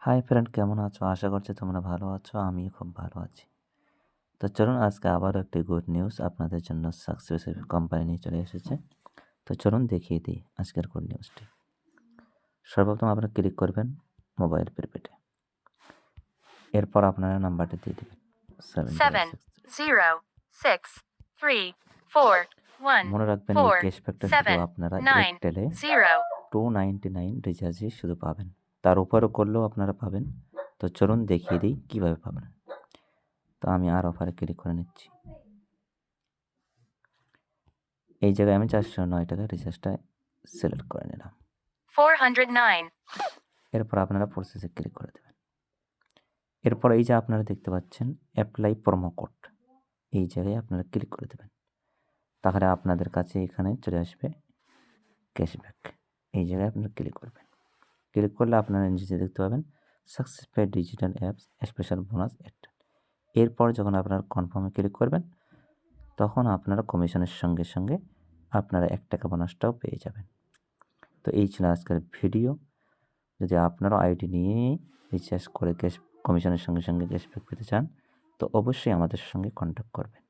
Hi friend, কেমন আছো? আশা করছি তোমরা ভালো আছো। আমিও খুব ভালো আছি। তো চলুন আজকে আবারও একটি গুড নিউজ আপনাদের জন্য সাকসেস কোম্পানি নিয়ে চলে এসেছে। তো চলুন দেখিয়ে দিই আজকের গুড নিউজটি। সর্বপ্রথম আপনারা ক্লিক করবেন মোবাইল প্রিপেডে। এরপর আপনারা নাম্বারটি দিয়ে দেবেন 7063414. মনে রাখবেন এই ক্যাশব্যাকটা শুধু আপনারা এয়ারটেলে 299 রিচার্জে শুধু পাবেন, তার উপরও করলেও আপনারা পাবেন। তো চলুন দেখিয়ে দিই কীভাবে পাবেন। তো আমি আর অফারে ক্লিক করে নিচ্ছি। এই জায়গায় আমি 409 টাকা রিচার্জটা সিলেক্ট করে নিলাম। 409. এরপর আপনারা প্রসেসে ক্লিক করে দেবেন। এরপর এই যে আপনারা দেখতে পাচ্ছেন অ্যাপ্লাই প্রোমো কোড, এই জায়গায় আপনারা ক্লিক করে দেবেন। তাহলে আপনাদের কাছে এখানে চলে আসবে ক্যাশব্যাক। এই জায়গায় আপনারা ক্লিক করবেন। ক্লিক করলে আপনারা নিচে দেখতে পাবেন success paid digital apps special bonus ad. এরপর যখন আপনারা কনফার্মে ক্লিক করবেন তখন আপনারা কমিশনের সঙ্গে সঙ্গে আপনারা 1 টাকা বোনাসটাও পেয়ে যাবেন। তো এই ছিল আজকের ভিডিও। যদি আপনারাও আইডি নিয়ে রিচার্জ করে কমিশনের সঙ্গে সঙ্গে ক্যাশব্যাক পেতে চান তো অবশ্যই আমাদের সঙ্গে কন্ট্যাক্ট করবেন।